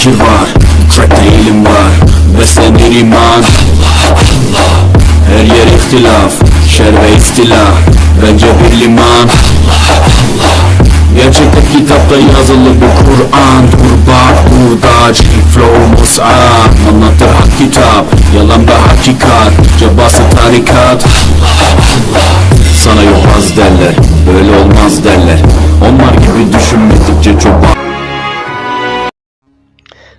fikir var, trackte ilim var, beslenir iman. Her yer ihtilaf, şer ve istilah, bence bir liman. Gerçekte kitapta yazılı bir Kur'an. Kurban, hurdaç, flow, mus'ab, anlatır hak kitap, yalan ve hakikat, cabası tarikat. Sana yobaz derler, böyle olmaz derler, onlar gibi düşünmedikçe çok.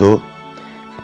2,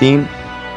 3,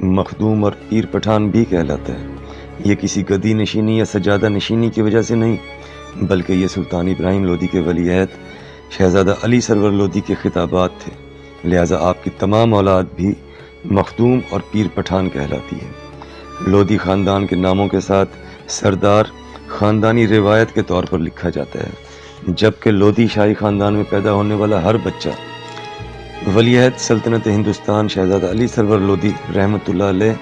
مخدوم اور پیر پٹھان بھی کہلاتا ہے۔ یہ کسی گدی نشینی یا سجادہ نشینی کی وجہ سے نہیں، بلکہ یہ سلطان ابراہیم لودھی کے ولی عہد شہزادہ علی سرور لودھی کے خطابات تھے، لہٰذا آپ کی تمام اولاد بھی مخدوم اور پیر پٹھان کہلاتی ہے۔ لودھی خاندان کے ناموں کے ساتھ سردار خاندانی روایت کے طور پر لکھا جاتا ہے، جبکہ لودھی شاہی خاندان میں پیدا ہونے والا ہر بچہ ولی عہد سلطنت ہندوستان شہزادہ علی سرور لودھی رحمۃ اللہ علیہ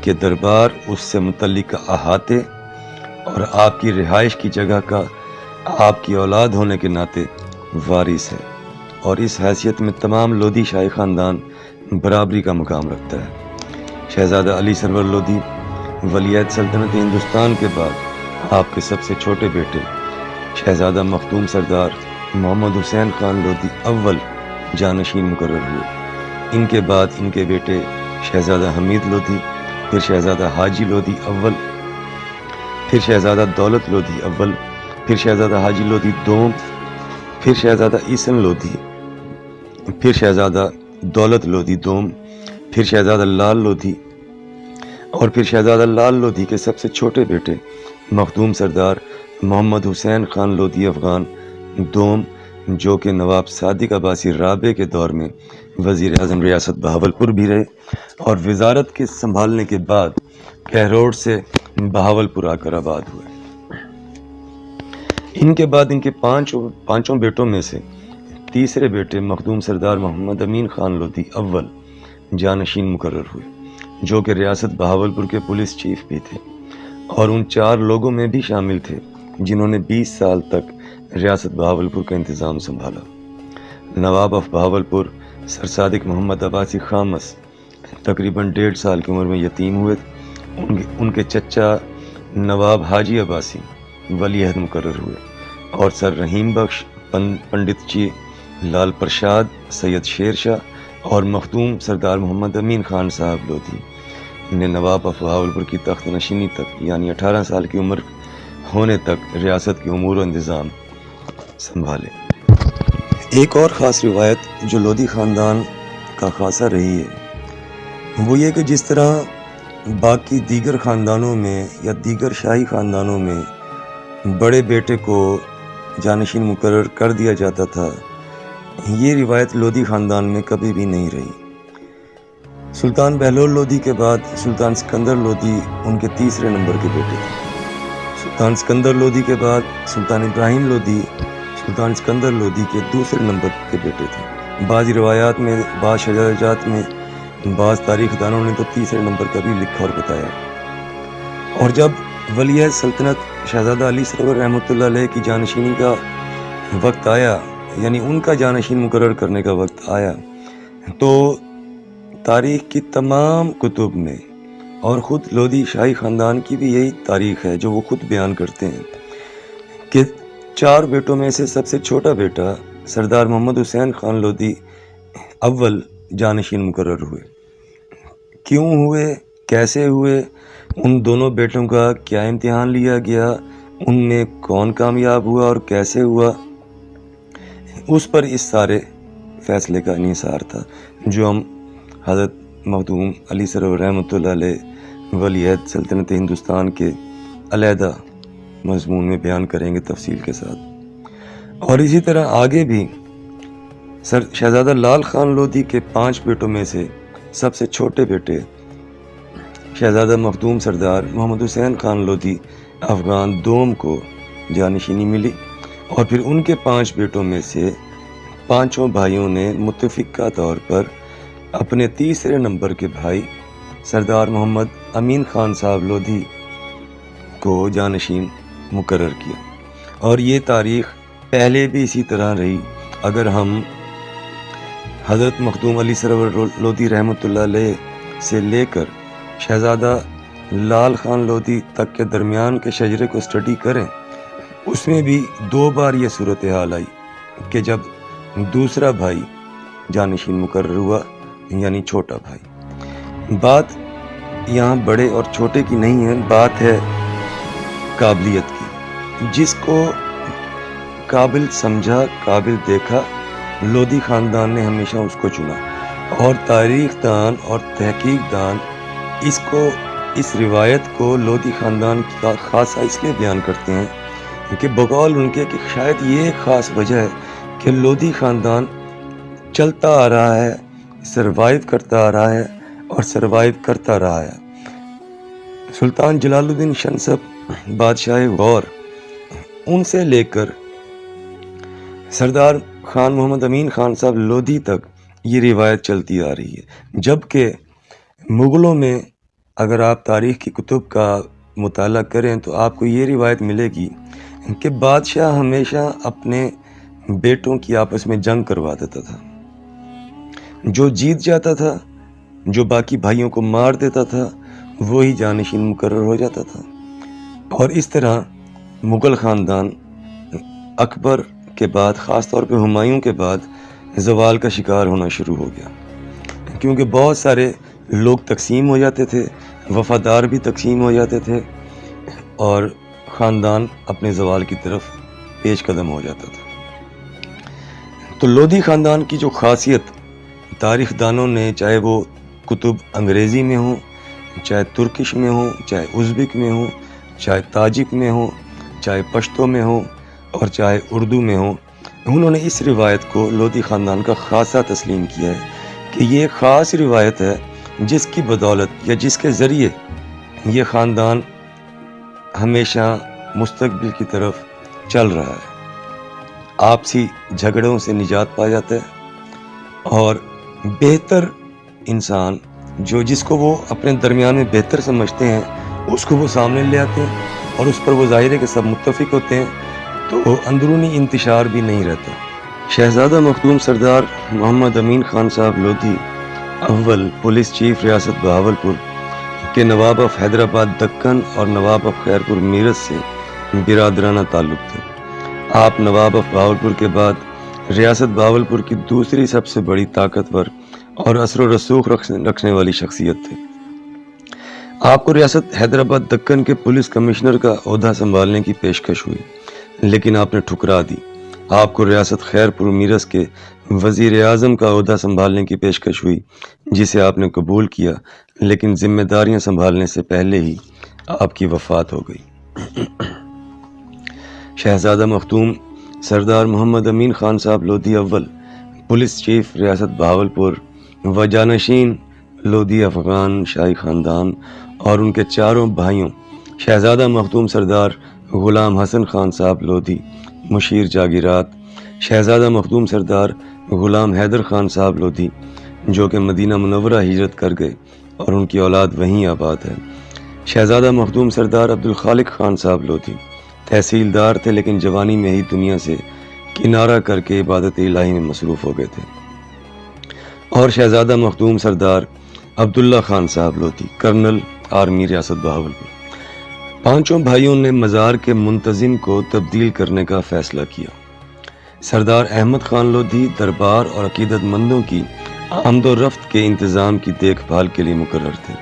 کے دربار، اس سے متعلق احاطے اور آپ کی رہائش کی جگہ کا آپ کی اولاد ہونے کے ناطے وارث ہے، اور اس حیثیت میں تمام لودھی شاہی خاندان برابری کا مقام رکھتا ہے۔ شہزادہ علی سرور لودھی ولی عہد سلطنت ہندوستان کے بعد آپ کے سب سے چھوٹے بیٹے شہزادہ مخدوم سردار محمد حسین خان لودھی اول جانشین مقرر ہوئے۔ ان کے بعد ان کے بیٹے شہزادہ حمید لودھی، پھر شہزادہ حاجی لودھی اول، پھر شہزادہ دولت لودھی اول، پھر شہزادہ حاجی لودھی دوم، پھر شہزادہ ایسن لودھی، پھر شہزادہ دولت لودھی دوم، پھر شہزادہ لال لودھی، اور پھر شہزادہ لال لودھی کے سب سے چھوٹے بیٹے مخدوم سردار محمد حسین خان لودھی افغان دوم، جو کہ نواب صادق عباسی رابع کے دور میں وزیر اعظم ریاست بہاولپور بھی رہے، اور وزارت کے سنبھالنے کے بعد کہروڑ سے بہاولپور آ کر آباد ہوئے۔ ان کے بعد ان کے پانچوں بیٹوں میں سے تیسرے بیٹے مخدوم سردار محمد امین خان لودھی اول جانشین مقرر ہوئے، جو کہ ریاست بہاولپور کے پولیس چیف بھی تھے، اور ان 4 لوگوں میں بھی شامل تھے جنہوں نے 20 سال تک ریاست بہاولپور کا انتظام سنبھالا۔ نواب آف بہاولپور سر صادق محمد عباسی خامس تقریباً 1.5 سال کی عمر میں یتیم ہوئے۔ ان کے چچا نواب حاجی عباسی ولی عہد مقرر ہوئے، اور سر رحیم بخش، پنڈت جی لال پرشاد، سید شیر شاہ اور مخدوم سردار محمد امین خان صاحب لودھی نے نواب آف بہاولپور کی تخت نشینی تک، یعنی 18 سال کی عمر ہونے تک ریاست کے امور و انتظام سنبھالے۔ ایک اور خاص روایت جو لودھی خاندان کا خاصہ رہی ہے وہ یہ کہ جس طرح باقی دیگر خاندانوں میں یا دیگر شاہی خاندانوں میں بڑے بیٹے کو جانشین مقرر کر دیا جاتا تھا، یہ روایت لودھی خاندان میں کبھی بھی نہیں رہی۔ سلطان بہلول لودھی کے بعد سلطان سکندر لودھی ان کے تیسرے نمبر کے بیٹے تھے۔ سلطان سکندر لودھی کے بعد سلطان ابراہیم لودھی سلطان سکندر لودھی کے دوسرے نمبر کے بیٹے تھے۔ بعض روایات میں، بعض شجاعت میں، بعض تاریخ دانوں نے تو تیسرے نمبر کا بھی لکھا اور بتایا۔ اور جب ولی عہد سلطنت شہزادہ علی سرور رحمۃ اللہ علیہ کی جانشینی کا وقت آیا، یعنی ان کا جانشین مقرر کرنے کا وقت آیا، تو تاریخ کی تمام کتب میں، اور خود لودھی شاہی خاندان کی بھی یہی تاریخ ہے جو وہ خود بیان کرتے ہیں، کہ 4 بیٹوں میں سے سب سے چھوٹا بیٹا سردار محمد حسین خان لودھی اول جانشین مقرر ہوئے۔ کیوں ہوئے، کیسے ہوئے، ان دونوں بیٹوں کا کیا امتحان لیا گیا، ان میں کون کامیاب ہوا اور کیسے ہوا، اس پر اس سارے فیصلے کا انحصار تھا جو ہم حضرت مخدوم علی سرور رحمۃ اللہ علیہ ولی عہد سلطنت ہندوستان کے علیحدہ مضمون میں بیان کریں گے تفصیل کے ساتھ۔ اور اسی طرح آگے بھی شہزادہ لال خان لودھی کے 5 بیٹوں میں سے سب سے چھوٹے بیٹے شہزادہ مخدوم سردار محمد حسین خان لودھی افغان دوم کو جانشینی ملی، اور پھر ان کے 5 بیٹوں میں سے 5 بھائیوں نے متفقہ طور پر اپنے تیسرے نمبر کے بھائی سردار محمد امین خان صاحب لودھی کو جانشین مقرر کیا، اور یہ تاریخ پہلے بھی اسی طرح رہی۔ اگر ہم حضرت مخدوم علی سرور لودھی رحمۃ اللہ علیہ سے لے کر شہزادہ لال خان لودھی تک کے درمیان کے شجرے کو اسٹڈی کریں، اس میں بھی 2 بار یہ صورتحال آئی کہ جب دوسرا بھائی جانشین مقرر ہوا، یعنی چھوٹا بھائی۔ بات یہاں بڑے اور چھوٹے کی نہیں ہے، بات ہے قابلیت کی۔ جس کو قابل سمجھا، قابل دیکھا، لودھی خاندان نے ہمیشہ اس کو چنا۔ اور تاریخ دان اور تحقیق دان اس روایت کو لودھی خاندان کا خاصہ اس لیے بیان کرتے ہیں کہ بقول ان کے کہ شاید یہ ایک خاص وجہ ہے کہ لودھی خاندان چلتا آ رہا ہے، سروائیو کرتا آ رہا ہے اور سروائیو کرتا رہا ہے۔ سلطان جلال الدین شنسب بادشاہ غور ان سے لے کر سردار خان محمد امین خان صاحب لودھی تک یہ روایت چلتی آ رہی ہے، جبکہ مغلوں میں اگر آپ تاریخ کی کتب کا مطالعہ کریں تو آپ کو یہ روایت ملے گی کہ بادشاہ ہمیشہ اپنے بیٹوں کی آپس میں جنگ کروا دیتا تھا، جو جیت جاتا تھا، جو باقی بھائیوں کو مار دیتا تھا، وہی جانشین مقرر ہو جاتا تھا۔ اور اس طرح مغل خاندان اکبر کے بعد، خاص طور پہ ہمایوں کے بعد، زوال کا شکار ہونا شروع ہو گیا، کیونکہ بہت سارے لوگ تقسیم ہو جاتے تھے، وفادار بھی تقسیم ہو جاتے تھے، اور خاندان اپنے زوال کی طرف پیش قدم ہو جاتا تھا۔ تو لودھی خاندان کی جو خاصیت تاریخ دانوں نے، چاہے وہ کتب انگریزی میں ہوں، چاہے ترکش میں ہوں، چاہے ازبک میں ہوں، چاہے تاجک میں ہوں، چاہے پشتو میں ہوں اور چاہے اردو میں ہوں، انہوں نے اس روایت کو لودھی خاندان کا خاصہ تسلیم کیا ہے کہ یہ ایک خاص روایت ہے جس کی بدولت یا جس کے ذریعے یہ خاندان ہمیشہ مستقبل کی طرف چل رہا ہے، آپسی جھگڑوں سے نجات پا جاتا ہے، اور بہتر انسان جس کو وہ اپنے درمیان میں بہتر سمجھتے ہیں اس کو وہ سامنے لے آتے ہیں، اور اس پر وہ ظاہر ہے کہ سب متفق ہوتے ہیں، تو اندرونی انتشار بھی نہیں رہتا۔ شہزادہ مخدوم سردار محمد امین خان صاحب لودھی اول پولیس چیف ریاست بہاولپور کے نواب آف حیدرآباد دکن اور نواب آف خیرپور میرٹھ سے برادرانہ تعلق تھے۔ آپ نواب آف بہاولپور کے بعد ریاست بہاولپور کی دوسری سب سے بڑی طاقتور اور اثر و رسوخ رکھنے والی شخصیت تھے۔ آپ کو ریاست حیدرآباد دکن کے پولیس کمشنر کا عہدہ سنبھالنے کی پیشکش ہوئی، لیکن آپ نے ٹھکرا دی۔ آپ کو ریاست خیرپور میرٹھ کے وزیر اعظم کا عہدہ سنبھالنے کی پیشکش ہوئی، جسے آپ نے قبول کیا، لیکن ذمہ داریاں سنبھالنے سے پہلے ہی آپ کی وفات ہو گئی۔ شہزادہ مخدوم سردار محمد امین خان صاحب لودھی اول پولیس چیف ریاست بہاولپور و جانشین لودھی افغان شاہی خاندان اور ان کے چاروں بھائیوں شہزادہ مخدوم سردار غلام حسن خان صاحب لودھی مشیر جاگیرات، شہزادہ مخدوم سردار غلام حیدر خان صاحب لودھی جو کہ مدینہ منورہ ہجرت کر گئے اور ان کی اولاد وہیں آباد ہے، شہزادہ مخدوم سردار عبدالخالق خان صاحب لودھی تحصیلدار تھے، لیکن جوانی میں ہی دنیا سے کنارہ کر کے عبادت الہی میں مصروف ہو گئے تھے، اور شہزادہ مخدوم سردار عبداللہ خان صاحب لودھی کرنل آرمی ریاست بہاولپور۔ پانچوں بھائیوں نے مزار کے منتظم کو تبدیل کرنے کا فیصلہ کیا۔ سردار احمد خان لودھی دربار اور عقیدت مندوں کی آمد و رفت کے انتظام کی دیکھ بھال کے لیے مقرر تھے،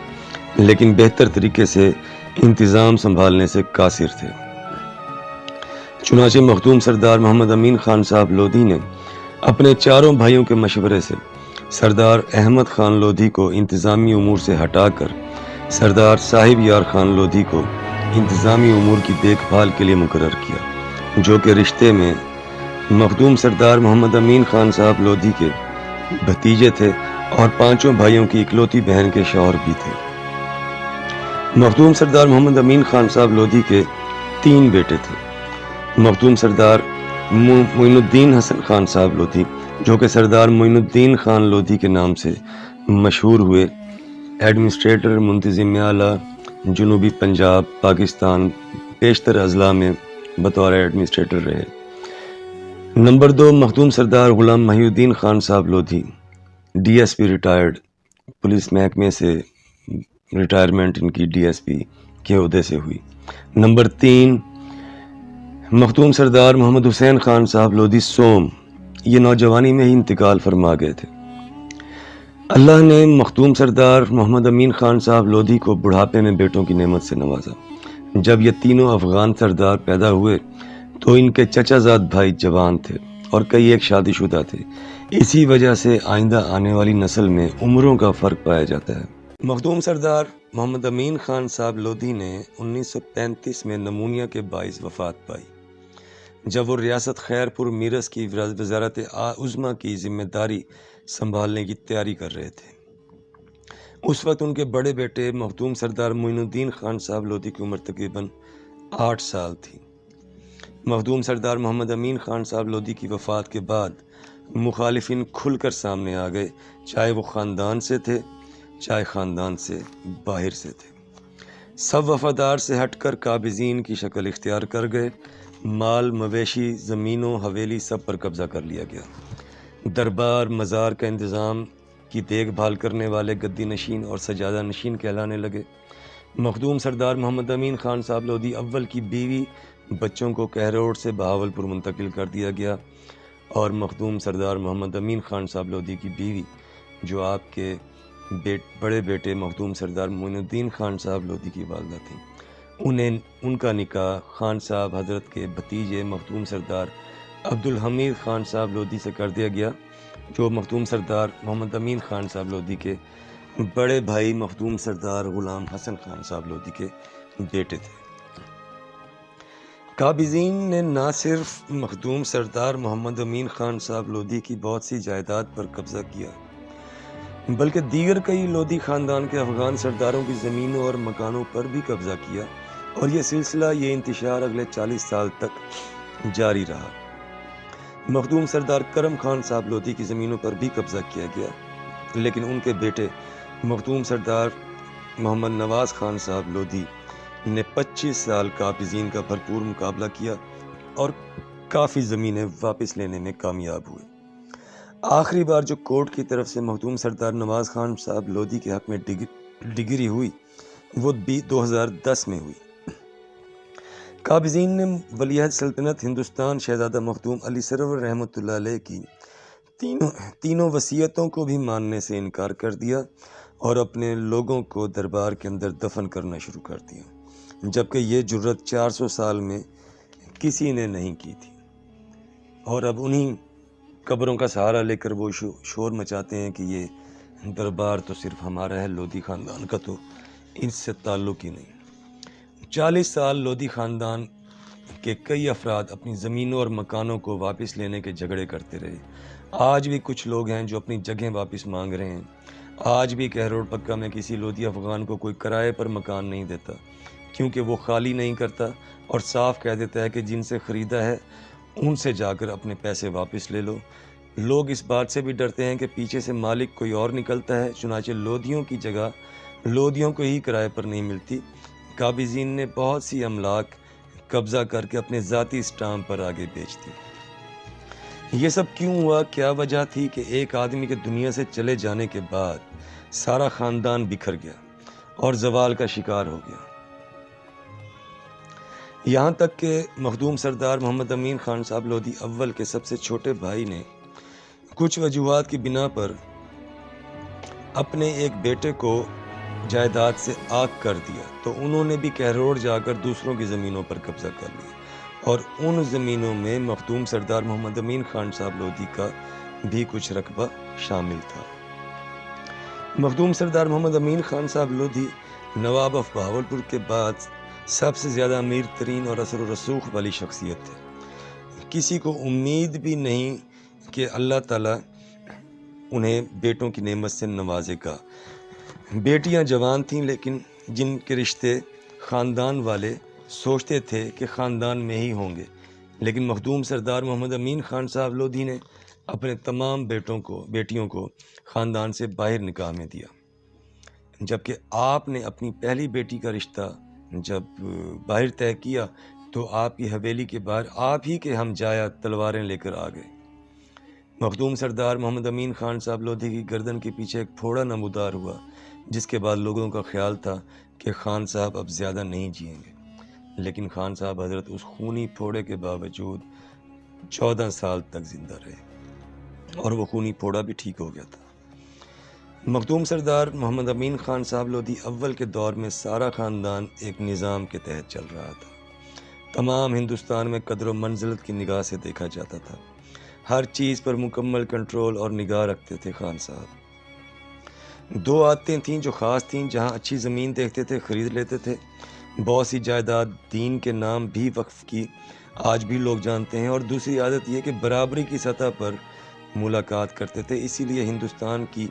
لیکن بہتر طریقے سے انتظام سنبھالنے سے قاصر تھے۔ چنانچہ مخدوم سردار محمد امین خان صاحب لودھی نے اپنے چاروں بھائیوں کے مشورے سے سردار احمد خان لودھی کو انتظامی امور سے ہٹا کر سردار صاحب یار خان لودھی کو انتظامی امور کی دیکھ بھال کے لیے مقرر کیا، جو کہ رشتے میں مخدوم سردار محمد امین خان صاحب لودھی کے بھتیجے تھے اور پانچوں بھائیوں کی اکلوتی بہن کے شوہر بھی تھے۔ مخدوم سردار محمد امین خان صاحب لودھی کے 3 بیٹے تھے۔ مخدوم سردار معین الدین حسن خان صاحب لودھی جو کہ سردار معین الدین خان لودھی کے نام سے مشہور ہوئے، ایڈمنسٹریٹر منتظم اعلیٰ جنوبی پنجاب پاکستان بیشتر اضلاع میں بطور ایڈمنسٹریٹر رہے۔ نمبر 2 مخدوم سردار غلام محی الدین خان صاحب Lodhi D S P retired, police محکمے سے ریٹائرمنٹ ان کی ڈی ایس پی کے عہدے سے ہوئی۔ نمبر 3 مخدوم سردار محمد حسین خان صاحب لودھی سوم، یہ نوجوانی میں ہی انتقال فرما گئے تھے۔ اللہ نے مخدوم سردار محمد امین خان صاحب لودھی کو بڑھاپے میں بیٹوں کی نعمت سے نوازا۔ جب یہ تینوں افغان سردار پیدا ہوئے تو ان کے چچا زاد بھائی جوان تھے اور کئی ایک شادی شدہ تھے۔ اسی وجہ سے آئندہ آنے والی نسل میں عمروں کا فرق پایا جاتا ہے۔ مخدوم سردار محمد امین خان صاحب لودھی نے 1935 میں نمونیا کے باعث وفات پائی جب وہ ریاست خیر پور میرس کی وزارت عظمیٰ کی ذمہ داری سنبھالنے کی تیاری کر رہے تھے۔ اس وقت ان کے بڑے بیٹے مخدوم سردار معین الدین خان صاحب لودھی کی عمر تقریباً 8 سال تھی۔ مخدوم سردار محمد امین خان صاحب لودھی کی وفات کے بعد مخالفین کھل کر سامنے آ گئے، چاہے وہ خاندان سے تھے چاہے خاندان سے باہر سے تھے۔ سب وفادار سے ہٹ کر قابضین کی شکل اختیار کر گئے۔ مال، مویشی، زمینوں، حویلی سب پر قبضہ کر لیا گیا۔ دربار، مزار کا انتظام کی دیکھ بھال کرنے والے گدی نشین اور سجادہ نشین کہلانے لگے۔ مخدوم سردار محمد امین خان صاحب لودھی اول کی بیوی بچوں کو کہروڑ سے بہاولپور منتقل کر دیا گیا، اور مخدوم سردار محمد امین خان صاحب لودھی کی بیوی جو آپ کے بڑے بیٹے مخدوم سردار معین الدین خان صاحب لودھی کی والدہ تھیں، ان کا نکاح خان صاحب حضرت کے بھتیجے مخدوم سردار عبدالحمید خان صاحب لودھی سے کر دیا گیا، جو مخدوم سردار محمد امین خان صاحب لودھی کے بڑے بھائی مخدوم سردار غلام حسن خان صاحب لودھی کے بیٹے تھے۔ قابضین نے نہ صرف مخدوم سردار محمد امین خان صاحب لودھی کی بہت سی جائیداد پر قبضہ کیا، بلکہ دیگر کئی لودھی خاندان کے افغان سرداروں کی زمینوں اور مکانوں پر بھی قبضہ کیا، اور یہ سلسلہ، یہ انتشار اگلے 40 سال تک جاری رہا۔ مخدوم سردار کرم خان صاحب لودھی کی زمینوں پر بھی قبضہ کیا گیا، لیکن ان کے بیٹے مخدوم سردار محمد نواز خان صاحب لودھی نے 25 سال قابضین کا بھرپور مقابلہ کیا اور کافی زمینیں واپس لینے میں کامیاب ہوئے۔ آخری بار جو کورٹ کی طرف سے مخدوم سردار نواز خان صاحب لودھی کے حق میں ڈگری ہوئی وہ 2010 میں ہوئی۔ قابضین نے ولیعہد سلطنت ہندوستان شہزادہ مخدوم علی سرور رحمۃ اللہ علیہ کی تینوں وصیتوں کو بھی ماننے سے انکار کر دیا اور اپنے لوگوں کو دربار کے اندر دفن کرنا شروع کر دیا، جبکہ یہ جرت 400 سال میں کسی نے نہیں کی تھی، اور اب انہی قبروں کا سہارا لے کر وہ شور مچاتے ہیں کہ یہ دربار تو صرف ہمارا ہے، لودھی خاندان کا تو ان سے تعلق ہی نہیں۔ 40 سال لودھی خاندان کے کئی افراد اپنی زمینوں اور مکانوں کو واپس لینے کے جھگڑے کرتے رہے۔ آج بھی کچھ لوگ ہیں جو اپنی جگہیں واپس مانگ رہے ہیں۔ آج بھی کہروڑ پکا میں کسی لودھی افغان کو کوئی کرائے پر مکان نہیں دیتا، کیونکہ وہ خالی نہیں کرتا اور صاف کہہ دیتا ہے کہ جن سے خریدا ہے ان سے جا کر اپنے پیسے واپس لے لو۔ لوگ اس بات سے بھی ڈرتے ہیں کہ پیچھے سے مالک کوئی اور نکلتا ہے، چنانچہ لودھیوں کی جگہ لودھیوں کو ہی کرائے پر نہیں ملتی۔ قابضین نے بہت سی املاک قبضہ کر کے اپنے ذاتی اسٹامپ پر آگے بیچ دی۔ یہ سب کیوں ہوا؟ کیا وجہ تھی کہ ایک آدمی کے دنیا سے چلے جانے کے بعد سارا خاندان بکھر گیا اور زوال کا شکار ہو گیا؟ یہاں تک کہ مخدوم سردار محمد امین خان صاحب لودھی اول کے سب سے چھوٹے بھائی نے کچھ وجوہات کی بنا پر اپنے ایک بیٹے کو جائیداد سے آگ کر دیا، تو انہوں نے بھی کہروڑ جا کر دوسروں کی زمینوں پر قبضہ کر لیا، اور ان زمینوں میں مخدوم سردار محمد امین خان صاحب لودھی کا بھی کچھ رقبہ شامل تھا۔ مخدوم سردار محمد امین خان صاحب لودھی نواب آف بہاولپور کے بعد سب سے زیادہ امیر ترین اور اثر و رسوخ والی شخصیت تھے۔ کسی کو امید بھی نہیں کہ اللہ تعالیٰ انہیں بیٹوں کی نعمت سے نوازے گا۔ بیٹیاں جوان تھیں، لیکن جن کے رشتے خاندان والے سوچتے تھے کہ خاندان میں ہی ہوں گے، لیکن مخدوم سردار محمد امین خان صاحب لودھی نے اپنے تمام بیٹیوں کو خاندان سے باہر نکاح میں دیا، جبکہ آپ نے اپنی پہلی بیٹی کا رشتہ جب باہر طے کیا تو آپ کی حویلی کے باہر آپ ہی کے ہم جایا تلواریں لے کر آ گئے۔ مخدوم سردار محمد امین خان صاحب لودھی کی گردن کے پیچھے ایک پھوڑا نمودار ہوا، جس کے بعد لوگوں کا خیال تھا کہ خان صاحب اب زیادہ نہیں جئیں گے، لیکن خان صاحب حضرت اس خونی پھوڑے کے باوجود 14 سال تک زندہ رہے، اور وہ خونی پھوڑا بھی ٹھیک ہو گیا تھا۔ مخدوم سردار محمد امین خان صاحب لودھی اول کے دور میں سارا خاندان ایک نظام کے تحت چل رہا تھا۔ تمام ہندوستان میں قدر و منزلت کی نگاہ سے دیکھا جاتا تھا۔ ہر چیز پر مکمل کنٹرول اور نگاہ رکھتے تھے خان صاحب۔ دو عادتیں تھیں جو خاص تھیں، جہاں اچھی زمین دیکھتے تھے خرید لیتے تھے، بہت سی جائیداد دین کے نام بھی وقف کی آج بھی لوگ جانتے ہیں، اور دوسری عادت یہ کہ برابری کی سطح پر ملاقات کرتے تھے۔ اسی لیے ہندوستان کی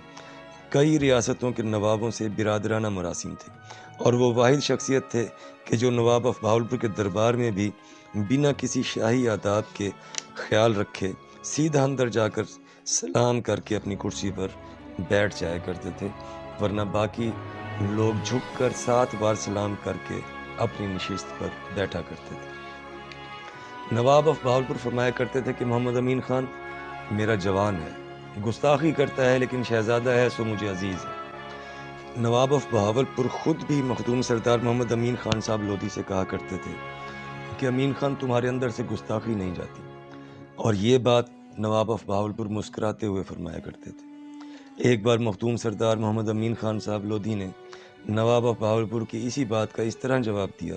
کئی ریاستوں کے نوابوں سے برادرانہ مراسم تھے، اور وہ واحد شخصیت تھے کہ جو نواب آف بہاولپور کے دربار میں بھی بنا کسی شاہی آداب کے خیال رکھے سیدھا اندر جا کر سلام کر کے اپنی کرسی پر بیٹھ جایا کرتے تھے، ورنہ باقی لوگ جھک کر 7 بار سلام کر کے اپنی نشست پر بیٹھا کرتے تھے۔ نواب آف بہاولپور فرمایا کرتے تھے کہ محمد امین خان میرا جوان ہے، گستاخی کرتا ہے لیکن شہزادہ ہے سو مجھے عزیز ہے۔ نواب آف بہاولپور خود بھی مخدوم سردار محمد امین خان صاحب لودھی سے کہا کرتے تھے کہ امین خان تمہارے اندر سے گستاخی نہیں جاتی، اور یہ بات نواب آف بہاولپور مسکراتے ہوئے فرمایا کرتے تھے۔ ایک بار مخدوم سردار محمد امین خان صاحب لودھی نے نواب آف بہاولپور کی اسی بات کا اس طرح جواب دیا،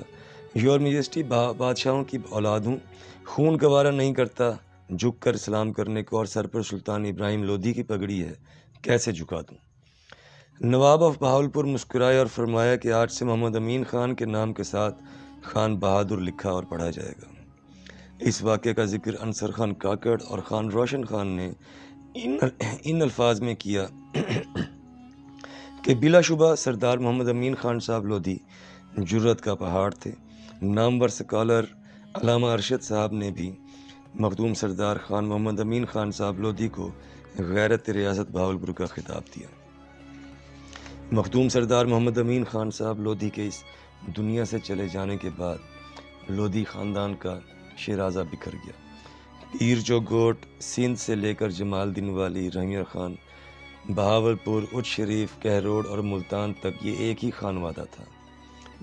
یور میجسٹی بادشاہوں کی اولاد ہوں، خون گوارا نہیں کرتا جھک کر سلام کرنے کو، اور سر پر سلطان ابراہیم لودھی کی پگڑی ہے، کیسے جھکا دوں؟ نواب آف بہاولپور مسکرائے اور فرمایا کہ آج سے محمد امین خان کے نام کے ساتھ خان بہادر لکھا اور پڑھا جائے گا۔ اس واقعے کا ذکر انصر خان کاکڑ اور خان روشن خان نے ان الفاظ میں کیا کہ بلا شبہ سردار محمد امین خان صاحب لودھی جرت کا پہاڑ تھے۔ نامور سکالر علامہ ارشد صاحب نے بھی مخدوم سردار خان محمد امین خان صاحب لودھی کو غیرت ریاست بہاولپور کا خطاب دیا۔ مخدوم سردار محمد امین خان صاحب لودھی کے اس دنیا سے چلے جانے کے بعد لودھی خاندان کا شیرازہ بکھر گیا۔ پیر جو گوٹ سندھ سے لے کر جمال الدین والی، رحمیر خان، بہاولپور، اچ شریف، کہروڑ اور ملتان تک یہ ایک ہی خانوادہ تھا،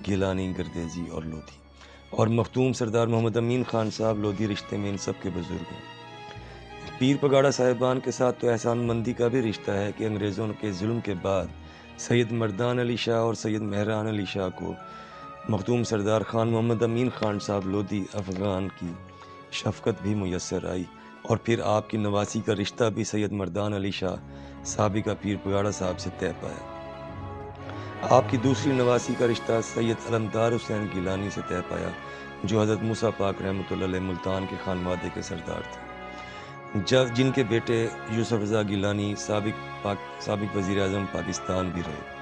گیلانی، گردیزی اور لودھی، اور مخدوم سردار محمد امین خان صاحب لودھی رشتے میں ان سب کے بزرگ ہیں۔ پیر پگاڑا صاحبان کے ساتھ تو احسان مندی کا بھی رشتہ ہے کہ انگریزوں کے ظلم کے بعد سید مردان علی شاہ اور سید مہران علی شاہ کو مخدوم سردار خان محمد امین خان صاحب لودھی افغان کی شفقت بھی میسر آئی، اور پھر آپ کی نواسی کا رشتہ بھی سید مردان علی شاہ سابقہ پیر پگاڑا صاحب سے طے پایا۔ آپ کی دوسری نواسی کا رشتہ سید علمدار حسین گیلانی سے طے پایا، جو حضرت موسیٰ پاک رحمۃ اللہ علیہ ملتان کے خانوادے کے سردار تھے، جن کے بیٹے یوسف رضا گیلانی سابق وزیر اعظم پاکستان بھی رہے۔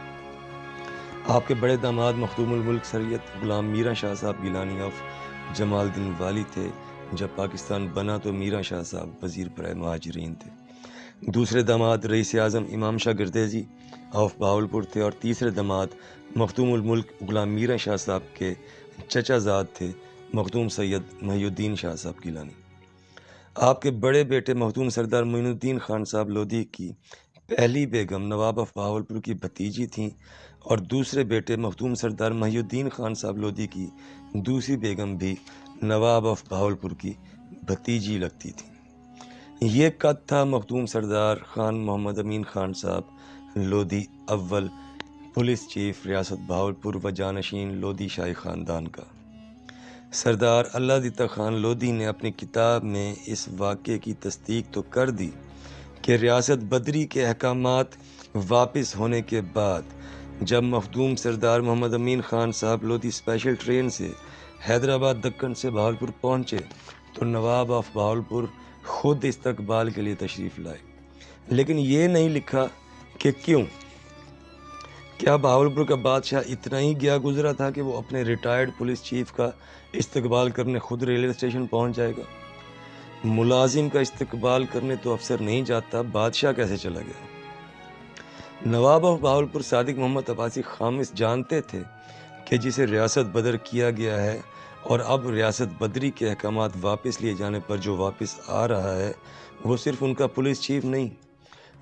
آپ کے بڑے داماد مخدوم الملک سید غلام میرا شاہ صاحب گیلانی آف جمال الدین والی تھے۔ جب پاکستان بنا تو میرا شاہ صاحب وزیر برائے مہاجرین تھے۔ دوسرے داماد رئیس اعظم امام شاہ گردیزی آف بہاولپور تھے، اور تیسرے داماد مخدوم الملک غلام میرا شاہ صاحب کے چچا زاد تھے مخدوم سید محی الدین شاہ صاحب گیلانی۔ آپ کے بڑے بیٹے مخدوم سردار معین الدین خان صاحب لودھی کی پہلی بیگم نواب آف بہاولپور کی بھتیجی تھیں، اور دوسرے بیٹے مخدوم سردار محی الدین خان صاحب لودھی کی دوسری بیگم بھی نواب آف بہاولپور کی بھتیجی لگتی تھی۔ یہ قد تھا مخدوم سردار خان محمد امین خان صاحب لودھی اول پولیس چیف ریاست بہاولپور و جانشین لودھی شاہی خاندان کا۔ سردار اللہ دیتا خان لودھی نے اپنی کتاب میں اس واقعے کی تصدیق تو کر دی کہ ریاست بدری کے احکامات واپس ہونے کے بعد جب مخدوم سردار محمد امین خان صاحب لودھی اسپیشل ٹرین سے حیدرآباد دکن سے بہاولپور پہنچے تو نواب آف بہاولپور خود استقبال کے لیے تشریف لائے، لیکن یہ نہیں لکھا کہ کیوں۔ کیا بہاولپور کا بادشاہ اتنا ہی گیا گزرا تھا کہ وہ اپنے ریٹائرڈ پولیس چیف کا استقبال کرنے خود ریلوے اسٹیشن پہنچ جائے گا؟ ملازم کا استقبال کرنے تو افسر نہیں جاتا، بادشاہ کیسے چلا گیا؟ نواب آف بہاولپور صادق محمد عباسی خامس جانتے تھے کہ جسے ریاست بدر کیا گیا ہے اور اب ریاست بدری کے احکامات واپس لیے جانے پر جو واپس آ رہا ہے وہ صرف ان کا پولیس چیف نہیں،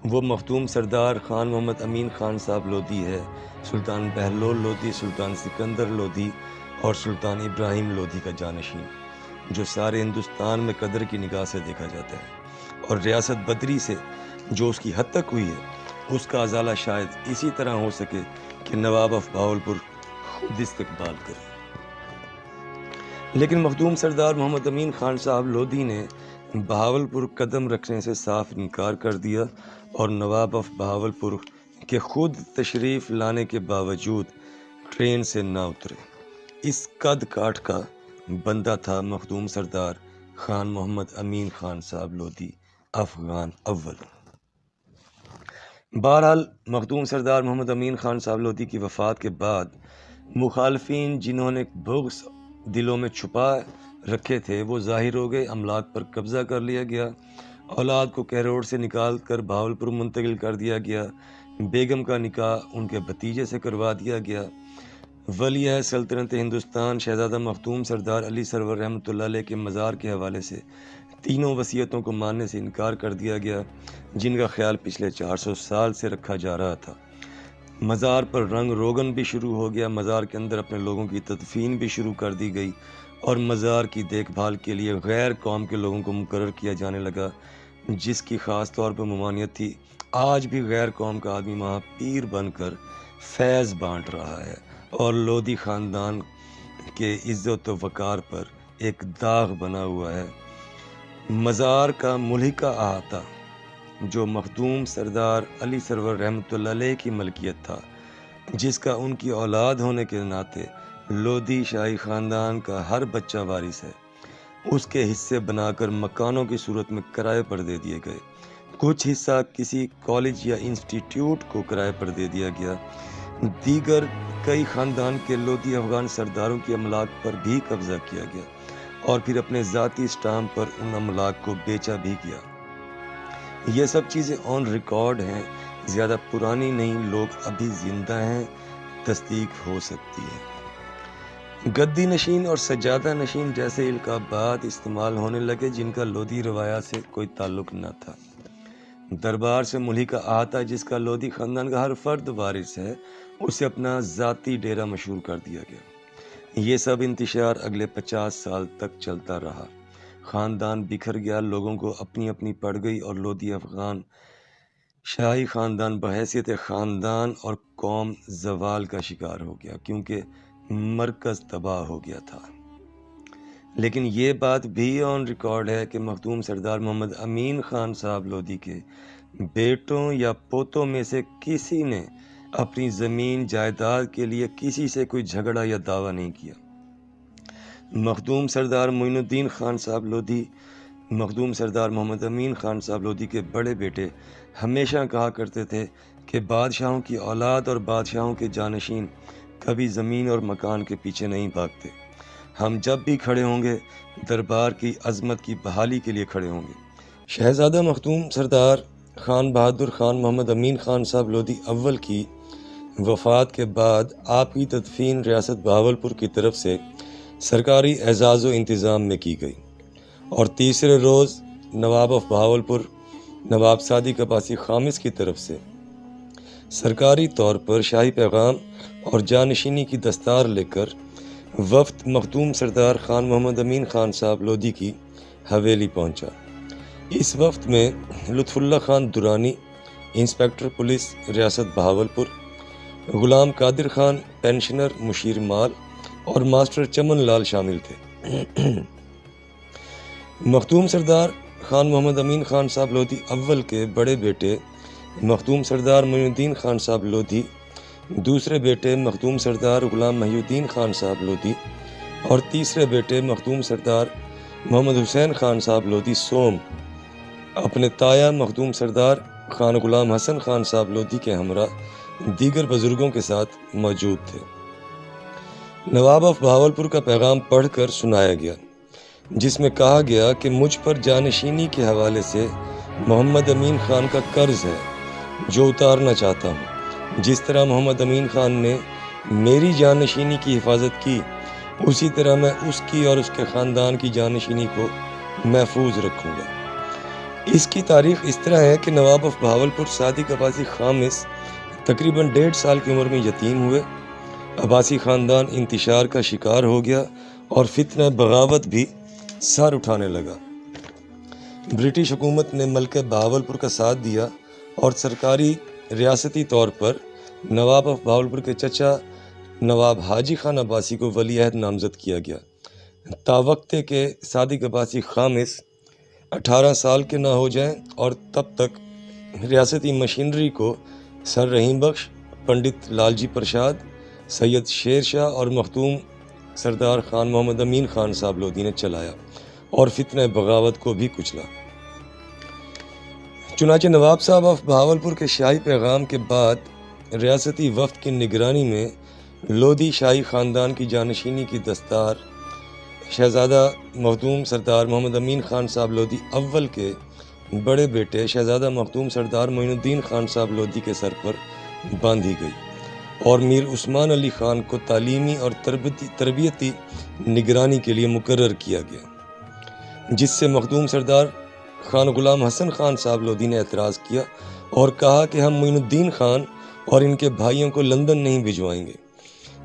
وہ مخدوم سردار خان محمد امین خان صاحب لودھی ہے، سلطان بہلول لودھی، سلطان سکندر لودھی اور سلطان ابراہیم لودھی کا جانشین، جو سارے ہندوستان میں قدر کی نگاہ سے دیکھا جاتا ہے، اور ریاست بدری سے جو اس کی حد تک ہوئی ہے اس کا ازالہ شاید اسی طرح ہو سکے کہ نواب آف بہاولپور خود استقبال کرے۔ لیکن مخدوم سردار محمد امین خان صاحب لودھی نے بہاولپور قدم رکھنے سے صاف انکار کر دیا اور نواب آف بہاولپور کے خود تشریف لانے کے باوجود ٹرین سے نہ اترے۔ اس قد کاٹ کا بندہ تھا مخدوم سردار خان محمد امین خان صاحب لودھی افغان اول۔ بہرحال مخدوم سردار محمد امین خان صاحب لودھی کی وفات کے بعد مخالفین جنہوں نے بغض دلوں میں چھپا رکھے تھے وہ ظاہر ہو گئے، املاک پر قبضہ کر لیا گیا، اولاد کو کیروڑ سے نکال کر بہاولپور منتقل کر دیا گیا، بیگم کا نکاح ان کے بھتیجے سے کروا دیا گیا۔ ولی عہد سلطنت ہندوستان شہزادہ مخدوم سردار علی سرور رحمۃ اللہ علیہ کے مزار کے حوالے سے تینوں وصیتوں کو ماننے سے انکار کر دیا گیا جن کا خیال پچھلے 400 سال سے رکھا جا رہا تھا۔ مزار پر رنگ روگن بھی شروع ہو گیا، مزار کے اندر اپنے لوگوں کی تدفین بھی شروع کر دی گئی اور مزار کی دیکھ بھال کے لیے غیر قوم کے لوگوں کو مقرر کیا جانے لگا جس کی خاص طور پر ممانعت تھی۔ آج بھی غیر قوم کا آدمی وہاں پیر بن کر فیض بانٹ رہا ہے اور لودھی خاندان کے عزت و وقار پر ایک داغ بنا ہوا ہے۔ مزار کا ملحقہ احاطہ جو مخدوم سردار علی سرور رحمۃ اللہ علیہ کی ملکیت تھا، جس کا ان کی اولاد ہونے کے ناطے لودھی شاہی خاندان کا ہر بچہ وارث ہے، اس کے حصے بنا کر مکانوں کی صورت میں کرائے پر دے دیے گئے۔ کچھ حصہ کسی کالج یا انسٹیٹیوٹ کو کرائے پر دے دیا گیا۔ دیگر کئی خاندان کے لودھی افغان سرداروں کی املاک پر بھی قبضہ کیا گیا اور پھر اپنے ذاتی اسٹامپ پر ان املاک کو بیچا بھی گیا۔ یہ سب چیزیں آن ریکارڈ ہیں، زیادہ پرانی نہیں، لوگ ابھی زندہ ہیں، تصدیق ہو سکتی ہے۔ گدی نشین اور سجادہ نشین جیسے القابات استعمال ہونے لگے جن کا لودھی روایات سے کوئی تعلق نہ تھا۔ دربار سے ملحقہ احاطہ جس کا لودھی خاندان کا ہر فرد وارث ہے، اسے اپنا ذاتی ڈیرا مشہور کر دیا گیا۔ یہ سب انتشار اگلے 50 سال تک چلتا رہا۔ خاندان بکھر گیا، لوگوں کو اپنی اپنی پڑ گئی اور لودھی افغان شاہی خاندان بحیثیت خاندان اور قوم زوال کا شکار ہو گیا کیونکہ مرکز تباہ ہو گیا تھا۔ لیکن یہ بات بھی آن ریکارڈ ہے کہ مخدوم سردار محمد امین خان صاحب لودھی کے بیٹوں یا پوتوں میں سے کسی نے اپنی زمین جائیداد کے لیے کسی سے کوئی جھگڑا یا دعویٰ نہیں کیا۔ مخدوم سردار معین الدین خان صاحب لودھی مخدوم سردار محمد امین خان صاحب لودھی کے بڑے بیٹے ہمیشہ کہا کرتے تھے کہ بادشاہوں کی اولاد اور بادشاہوں کے جانشین کبھی زمین اور مکان کے پیچھے نہیں بھاگتے۔ ہم جب بھی کھڑے ہوں گے دربار کی عظمت کی بحالی کے لیے کھڑے ہوں گے۔ شہزادہ مخدوم سردار خان بہادر خان محمد امین خان صاحب لودھی اول کی وفات کے بعد آپ کی تدفین ریاست بہاولپور کی طرف سے سرکاری اعزاز و انتظام میں کی گئی اور تیسرے روز نواب آف بہاولپور نواب صادق عباسی خامس کی طرف سے سرکاری طور پر شاہی پیغام اور جانشینی کی دستار لے کر وفد مخدوم سردار خان محمد امین خان صاحب لودھی کی حویلی پہنچا۔ اس وفد میں لطف اللہ خان درانی انسپکٹر پولیس ریاست بہاولپور، غلام قادر خان پینشنر مشیر مال اور ماسٹر چمن لال شامل تھے۔ مخدوم سردار خان محمد امین خان صاحب لودھی اول کے بڑے بیٹے مخدوم سردار معین الدین خان صاحب لودھی، دوسرے بیٹے مخدوم سردار غلام محی الدین خان صاحب لودھی اور تیسرے بیٹے مخدوم سردار محمد حسین خان صاحب لودھی سوم اپنے تایا مخدوم سردار خان غلام حسن خان صاحب لودھی کے ہمراہ دیگر بزرگوں کے ساتھ موجود تھے۔ نواب آف بہاولپور کا پیغام پڑھ کر سنایا گیا جس میں کہا گیا کہ مجھ پر جانشینی کے حوالے سے محمد امین خان کا قرض ہے جو اتارنا چاہتا ہوں۔ جس طرح محمد امین خان نے میری جانشینی کی حفاظت کی اسی طرح میں اس کی اور اس کے خاندان کی جانشینی کو محفوظ رکھوں گا۔ اس کی تاریخ اس طرح ہے کہ نواب آف بہاولپور صادق عباسی خامس تقریباً 1.5 سال کی عمر میں یتیم ہوئے۔ عباسی خاندان انتشار کا شکار ہو گیا اور فتنہ بغاوت بھی سر اٹھانے لگا۔ برٹش حکومت نے ملکہ بہاولپور کا ساتھ دیا اور سرکاری ریاستی طور پر نواب آف بہاولپور کے چچا نواب حاجی خان عباسی کو ولی عہد نامزد کیا گیا۔ تاوقتے کے صادق عباسی خامس 18 سال کے نہ ہو جائیں اور تب تک ریاستی مشینری کو سر رحیم بخش، پنڈت لال جی پرساد، سید شیر شاہ اور مختوم سردار خان محمد امین خان صاحب لودھی نے چلایا اور فتنہ بغاوت کو بھی کچلا۔ چنانچہ نواب صاحب آف بہاولپور کے شاہی پیغام کے بعد ریاستی وفد کی نگرانی میں لودھی شاہی خاندان کی جانشینی کی دستار شہزادہ مخدوم سردار محمد امین خان صاحب لودھی اول کے بڑے بیٹے شہزادہ مخدوم سردار معین الدین خان صاحب لودھی کے سر پر باندھی گئی اور میر عثمان علی خان کو تعلیمی اور تربیتی نگرانی کے لیے مقرر کیا گیا، جس سے مخدوم سردار خان غلام حسن خان صاحب لودھی نے اعتراض کیا اور کہا کہ ہم معین الدین خان اور ان کے بھائیوں کو لندن نہیں بھجوائیں گے،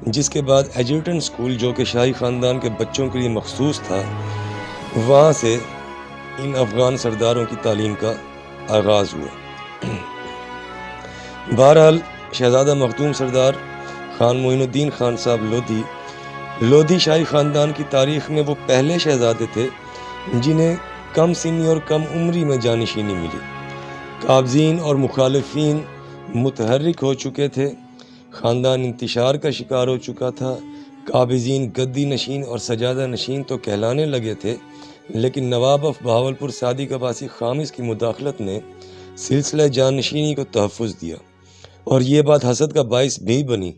جس کے بعد ایجوٹنٹ اسکول جو کہ شاہی خاندان کے بچوں کے لیے مخصوص تھا، وہاں سے ان افغان سرداروں کی تعلیم کا آغاز ہوا۔ بہرحال شہزادہ مخدوم سردار خان معین الدین خان صاحب لودھی شاہی خاندان کی تاریخ میں وہ پہلے شہزادے تھے جنہیں کم سنی اور کم عمری میں جانشینی ملی۔ قابضین اور مخالفین متحرک ہو چکے تھے، خاندان انتشار کا شکار ہو چکا تھا، قابضین گدی نشین اور سجادہ نشین تو کہلانے لگے تھے، لیکن نواب آف بہاولپور صادق عباسی خامس کی مداخلت نے سلسلہ جانشینی کو تحفظ دیا اور یہ بات حسد کا باعث بھی بنی۔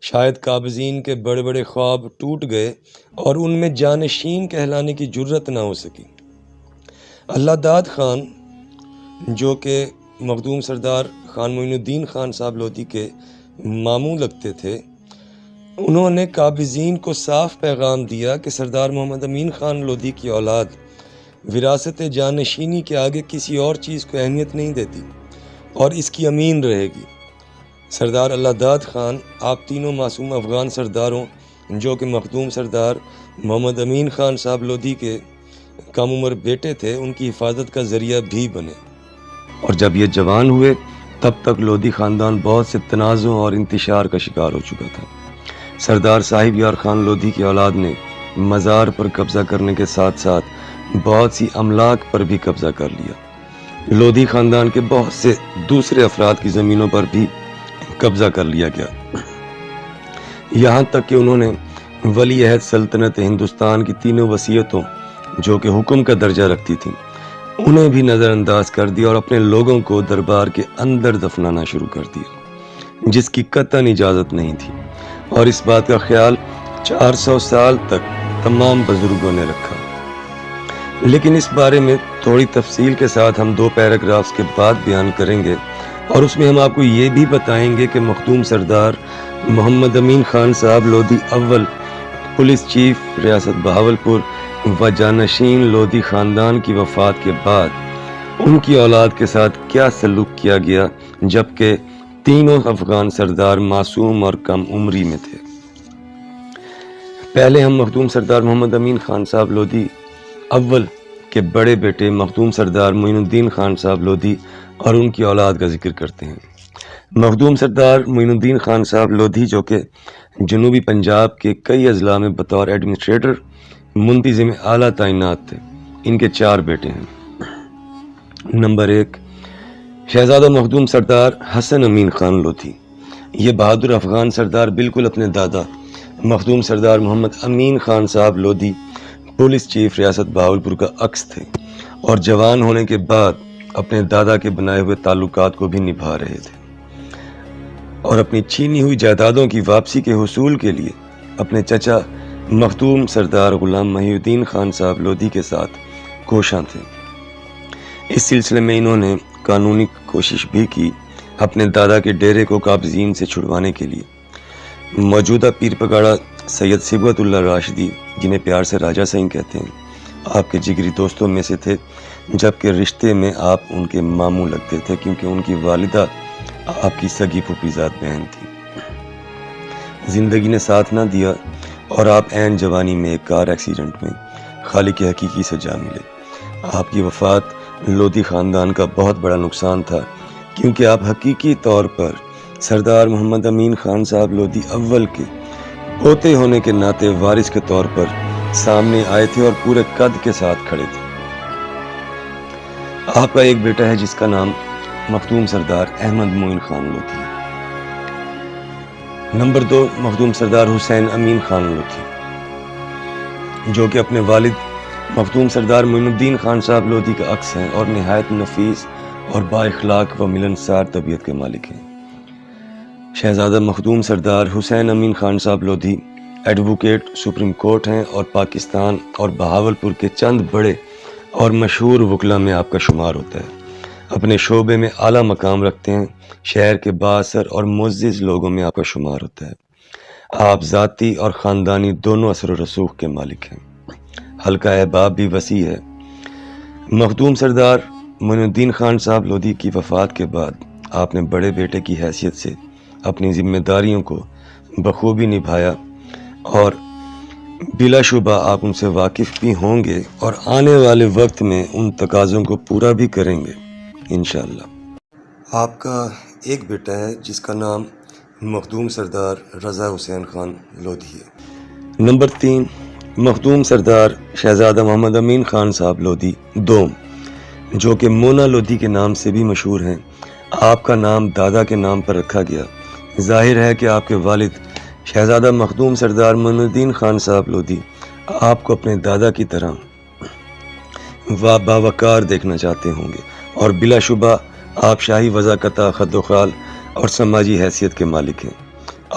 شاید قابضین کے بڑے بڑے خواب ٹوٹ گئے اور ان میں جانشین کہلانے کی جرت نہ ہو سکی۔ اللہ داد خان جو کہ مخدوم سردار خان معین الدین خان صاحب لودھی کے ماموں لگتے تھے، انہوں نے قابضین کو صاف پیغام دیا کہ سردار محمد امین خان لودھی کی اولاد وراثت جانشینی کے آگے کسی اور چیز کو اہمیت نہیں دیتی اور اس کی امین رہے گی۔ سردار اللہ داد خان آپ تینوں معصوم افغان سرداروں جو کہ مخدوم سردار محمد امین خان صاحب لودھی کے کم عمر بیٹے تھے، ان کی حفاظت کا ذریعہ بھی بنے۔ اور جب یہ جوان ہوئے تب تک لودھی خاندان بہت سے تنازعوں اور انتشار کا شکار ہو چکا تھا۔ سردار صاحب یار خان لودھی کی اولاد نے مزار پر قبضہ کرنے کے ساتھ ساتھ بہت سی املاک پر بھی قبضہ کر لیا۔ لودھی خاندان کے بہت سے دوسرے افراد کی زمینوں پر بھی قبضہ کر لیا گیا، یہاں تک کہ انہوں نے ولی عہد سلطنت ہندوستان کی تینوں وصیتوں جو کہ حکم کا درجہ رکھتی تھیں انہیں بھی نظر انداز کر دیا اور اپنے لوگوں کو دربار کے اندر دفنانا شروع کر دیا، جس کی قطعاً اجازت نہیں تھی، اور اس بات کا خیال 400 سال تک تمام بزرگوں نے رکھا۔ لیکن اس بارے میں تھوڑی تفصیل کے ساتھ ہم 2 پیراگرافز کے بعد بیان کریں گے، اور اس میں ہم آپ کو یہ بھی بتائیں گے کہ مخدوم سردار محمد امین خان صاحب لودھی اول پولیس چیف ریاست بہاولپور و جانشین لودھی خاندان کی وفات کے بعد ان کی اولاد کے ساتھ کیا سلوک کیا گیا، جبکہ تینوں افغان سردار معصوم اور کم عمری میں تھے۔ پہلے ہم مخدوم سردار محمد امین خان صاحب لودھی اول کے بڑے بیٹے مخدوم سردار معین الدین خان صاحب لودھی اور ان کی اولاد کا ذکر کرتے ہیں۔ مخدوم سردار معین الدین خان صاحب لودھی جو کہ جنوبی پنجاب کے کئی اضلاع میں بطور ایڈمنسٹریٹر منتظم اعلیٰ تعینات تھے۔ ان کے 4 بیٹے ہیں۔ نمبر 1، شہزادہ مخدوم سردار حسن امین خان لودھی۔ یہ بہادر افغان سردار بالکل اپنے دادا مخدوم سردار محمد امین خان صاحب لودھی پولیس چیف ریاست بہاولپور کا عکس تھے، اور جوان ہونے کے بعد اپنے دادا کے بنائے ہوئے تعلقات کو بھی نبھا رہے تھے، اور اپنی چھینی ہوئی جائیدادوں کی واپسی کے حصول کے لیے اپنے چچا مخدوم سردار غلام محی الدین خان صاحب لودھی کے ساتھ کوشاں تھے۔ اس سلسلے میں انہوں نے قانونی کوشش بھی کی اپنے دادا کے ڈیرے کو قابضین سے چھڑوانے کے لیے۔ موجودہ پیر پگاڑا سید صبغت اللہ راشدی، جنہیں پیار سے راجہ سائیں کہتے ہیں، آپ کے جگری دوستوں میں سے تھے، جبکہ رشتے میں آپ ان کے ماموں لگتے تھے کیونکہ ان کی والدہ آپ کی سگی پھوپھی ذات بہن تھی۔ زندگی نے ساتھ نہ دیا اور آپ عین جوانی میں ایک کار ایکسیڈنٹ میں خالق حقیقی سے جا ملے۔ آپ کی وفات لودھی خاندان کا بہت بڑا نقصان تھا، کیونکہ آپ حقیقی طور پر سردار محمد امین خان صاحب لودھی اول کے پوتے ہونے کے ناطے وارث کے طور پر سامنے آئے تھے اور پورے قد کے ساتھ کھڑے تھے۔ آپ کا ایک بیٹا ہے جس کا نام مخدوم سردار احمد معین خان لودھی ہے۔ نمبر 2 مخدوم سردار حسین امین خان لودھی، جو کہ اپنے والد مخدوم سردار معین الدین خان صاحب لودھی کا عکس ہیں اور نہایت نفیس اور با اخلاق و ملنسار طبیعت کے مالک ہیں۔ شہزادہ مخدوم سردار حسین امین خان صاحب لودھی ایڈوکیٹ سپریم کورٹ ہیں اور پاکستان اور بہاولپور کے چند بڑے اور مشہور وکلا میں آپ کا شمار ہوتا ہے۔ اپنے شعبے میں اعلیٰ مقام رکھتے ہیں، شہر کے بااثر اور معزز لوگوں میں آپ کا شمار ہوتا ہے۔ آپ ذاتی اور خاندانی دونوں اثر و رسوخ کے مالک ہیں۔ حلقہ احباب بھی وسیع ہے۔ مخدوم سردار معین الدین خان صاحب لودھی کی وفات کے بعد آپ نے بڑے بیٹے کی حیثیت سے اپنی ذمہ داریوں کو بخوبی نبھایا اور بلا شبہ آپ ان سے واقف بھی ہوں گے اور آنے والے وقت میں ان تقاضوں کو پورا بھی کریں گے انشاءاللہ۔ آپ کا ایک بیٹا ہے جس کا نام مخدوم سردار رضا حسین خان لودھی ہے۔ نمبر 3 مخدوم سردار شہزادہ محمد امین خان صاحب لودھی دوم، جو کہ مونا لودھی کے نام سے بھی مشہور ہیں۔ آپ کا نام دادا کے نام پر رکھا گیا۔ ظاہر ہے کہ آپ کے والد شہزادہ مخدوم سردار معین الدین خان صاحب لودھی آپ کو اپنے دادا کی طرح باوقار دیکھنا چاہتے ہوں گے اور بلا شبہ آپ شاہی وضاقتہ خد و خال اور سماجی حیثیت کے مالک ہیں۔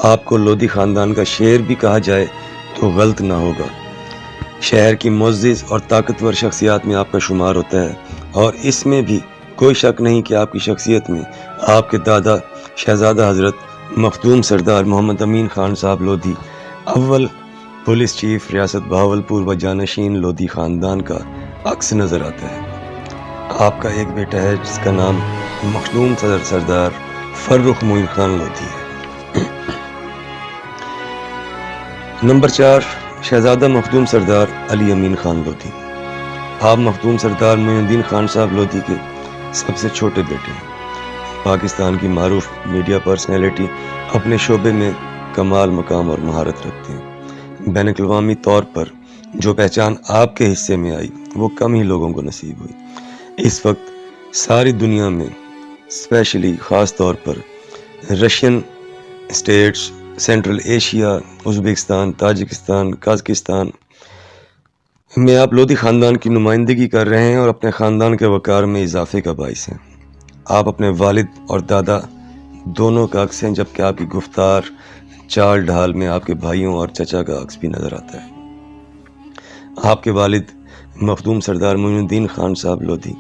آپ کو لودھی خاندان کا شیر بھی کہا جائے تو غلط نہ ہوگا۔ شہر کی معزز اور طاقتور شخصیات میں آپ کا شمار ہوتا ہے اور اس میں بھی کوئی شک نہیں کہ آپ کی شخصیت میں آپ کے دادا شہزادہ حضرت مخدوم سردار محمد امین خان صاحب لودھی اول پولیس چیف ریاست بہاولپور و جانشین لودھی خاندان کا عکس نظر آتا ہے۔ آپ کا ایک بیٹا ہے جس کا نام مخدوم سردار فرخ معین خان لودھی ہے۔ نمبر 4 شہزادہ مخدوم سردار علی امین خان لودھی، آپ مخدوم سردار معین الدین خان صاحب لودھی کے سب سے چھوٹے بیٹے ہیں۔ پاکستان کی معروف میڈیا پرسنالٹی، اپنے شعبے میں کمال مقام اور مہارت رکھتے ہیں۔ بین الاقوامی طور پر جو پہچان آپ کے حصے میں آئی وہ کم ہی لوگوں کو نصیب ہوئی۔ اس وقت ساری دنیا میں اسپیشلی خاص طور پر Russian states, central Asia, Uzbekistan, Tajikistan, Kazakhstan میں آپ لودھی خاندان کی نمائندگی کر رہے ہیں اور اپنے خاندان کے وقار میں اضافے کا باعث ہیں۔ آپ اپنے والد اور دادا دونوں کا عکس ہیں، جبکہ آپ کی گفتار چال ڈھال میں آپ کے بھائیوں اور چچا کا عکس بھی نظر آتا ہے۔ آپ کے والد مخدوم سردار معین الدین خان صاحب لودھی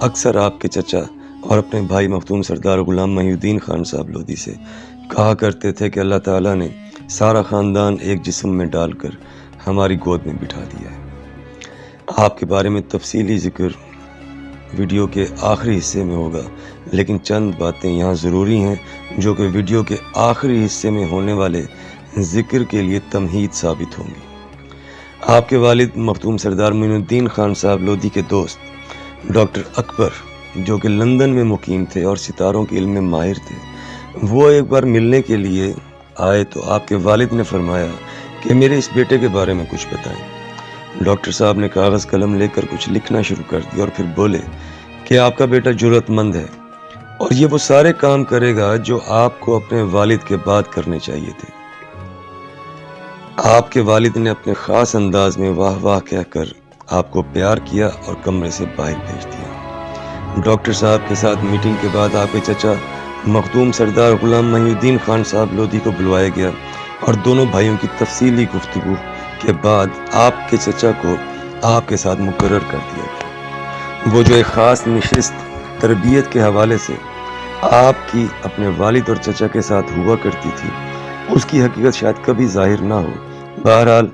اکثر آپ کے چچا اور اپنے بھائی مخدوم سردار غلام محی الدین خان صاحب لودھی سے کہا کرتے تھے کہ اللہ تعالیٰ نے سارا خاندان ایک جسم میں ڈال کر ہماری گود میں بٹھا دیا ہے۔ آپ کے بارے میں تفصیلی ذکر ویڈیو کے آخری حصے میں ہوگا، لیکن چند باتیں یہاں ضروری ہیں جو کہ ویڈیو کے آخری حصے میں ہونے والے ذکر کے لیے تمہید ثابت ہوں گی۔ آپ کے والد مخدوم سردار معین الدین خان صاحب لودھی کے دوست ڈاکٹر اکبر، جو کہ لندن میں مقیم تھے اور ستاروں کے علم میں ماہر تھے، وہ ایک بار ملنے کے لیے آئے تو آپ کے والد نے فرمایا کہ میرے اس بیٹے کے بارے میں کچھ بتائیں۔ ڈاکٹر صاحب نے کاغذ قلم لے کر کچھ لکھنا شروع کر دیا اور پھر بولے کہ آپ کا بیٹا جرأت مند ہے اور یہ وہ سارے کام کرے گا جو آپ کو اپنے والد کے بعد کرنے چاہیے تھے۔ آپ کے والد نے اپنے خاص انداز میں واہ واہ کہہ کر آپ کو پیار کیا اور کمرے سے باہر بھیج دیا۔ ڈاکٹر صاحب کے ساتھ میٹنگ کے بعد آپ کے چچا مخدوم سردار غلام محی الدین خان صاحب لودھی کو بلوایا گیا اور دونوں بھائیوں کی تفصیلی گفتگو کے بعد آپ کے چچا کو آپ کے ساتھ مقرر کر دیا گیا۔ وہ جو ایک خاص نشست تربیت کے حوالے سے آپ کی اپنے والد اور چچا کے ساتھ ہوا کرتی تھی، اس کی حقیقت شاید کبھی ظاہر نہ ہو۔ بہرحال